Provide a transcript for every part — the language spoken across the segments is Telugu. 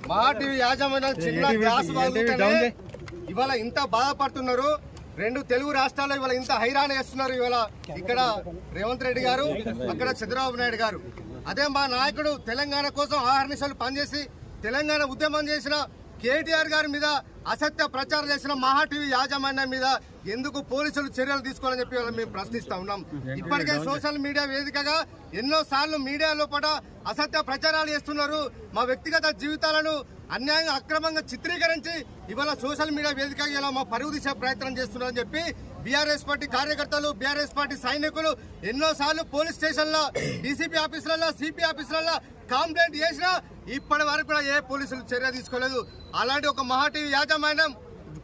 మహా టీవీ యాజమాన్యం చిన్న గ్లాస్ బాగుంటేనే ఇవాళ ఇంత బాధపడుతున్నారు. రెండు తెలుగు రాష్ట్రాల్లో ఇవాళ ఇంత హైరాణ చేస్తున్నారు. ఇవాళ ఇక్కడ రేవంత్ రెడ్డి గారు, అక్కడ చంద్రబాబు నాయుడు గారు. అదే మా నాయకుడు తెలంగాణ కోసం ఆహర్నిశలు పనిచేసి తెలంగాణ ఉద్యమం చేసిన కేటీఆర్ గారి మీద అసత్య ప్రచారం చేసిన మహా టీవీ యాజమాన్యం మీద ఎందుకు పోలీసులు చర్యలు తీసుకోవాలని చెప్పి మేము ప్రశ్నిస్తా ఉన్నాం. ఇప్పటికే సోషల్ మీడియా వేదికగా ఎన్నో సార్లు మీడియా లోపల అసత్య ప్రచారాలు చేస్తున్నారు. మా వ్యక్తిగత జీవితాలను అన్యాయంగా అక్రమంగా చిత్రీకరించి ఇవాళ సోషల్ మీడియా వేదికగా ఇలా మా పరువు తీసే ప్రయత్నం చేస్తున్నారని చెప్పి బీఆర్ఎస్ పార్టీ కార్యకర్తలు, బీఆర్ఎస్ పార్టీ సైనికులు ఎన్నో సార్లు పోలీస్ స్టేషన్లో, డీసీపీ ఆఫీసులలో, సిపి ఆఫీసులలో కంప్లైంట్ చేసినా ఇప్పటి వరకు కూడా ఏ పోలీసులు చర్య తీసుకోలేదు. అలాంటి ఒక మహా టీవీ యాజమాన్యం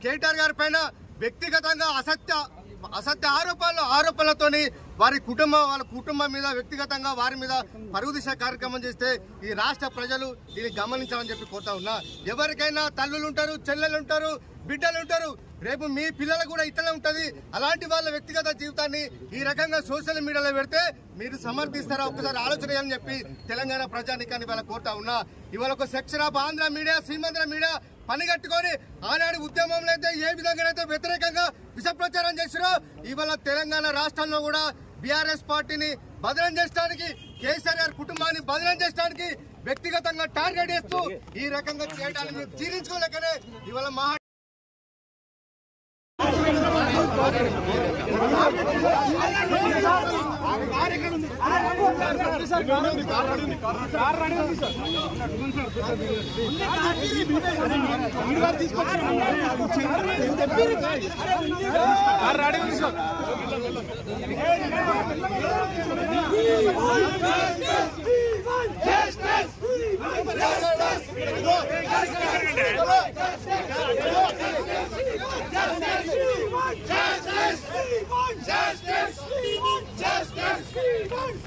కేటీఆర్ గారి పైన వ్యక్తిగతంగా అసత్య ఆరోపణలతోని వాళ్ళ కుటుంబం మీద వ్యక్తిగతంగా వారి మీద పరువు దిశ కార్యక్రమం చేస్తే ఈ రాష్ట్ర ప్రజలు దీన్ని గమనించాలని చెప్పి కోరుతా ఉన్నా. ఎవరికైనా తల్లులు ఉంటారు, చెల్లెలు ఉంటారు, బిడ్డలు ఉంటారు. రేపు మీ పిల్లలకు కూడా ఇట్లా ఉంటది. అలాంటి వాళ్ళ వ్యక్తిగత జీవితాన్ని ఈ రకంగా సోషల్ మీడియాలో పెడితే మీరు సమర్థిస్తారా? ఒక్కసారి ఆలోచన చేయాలని చెప్పి తెలంగాణ ప్రజానికాన్ని ఇవాళ కోరుతా ఉన్నా. ఇవాళ ఒక section of Andhra media, Seemandhra media పనిగట్టుకొని ఆనాడు ఉద్యమంలో అయితే ఏ విధంగానైతే వ్యతిరేకంగా విష ప్రచారం చేసిరో ఇవాళ తెలంగాణ రాష్ట్రంలో కూడా బీఆర్ఎస్ పార్టీని బదనం చేయడానికి, కేసీఆర్ గారి కుటుంబాన్ని బదనం చేయడానికి వ్యక్తిగతంగా టార్గెట్ చేస్తూ ఈ రకంగా చేయడానికి జీర్ణించుకోలేకనే ఇవాళ మహా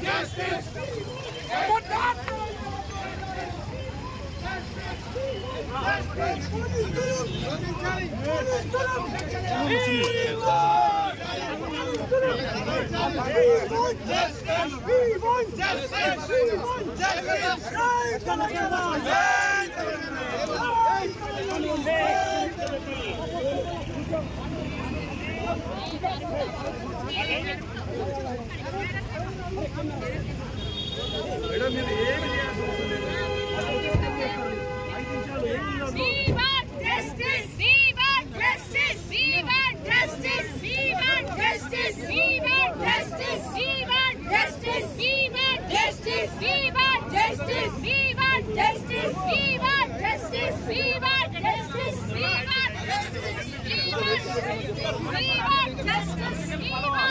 justice.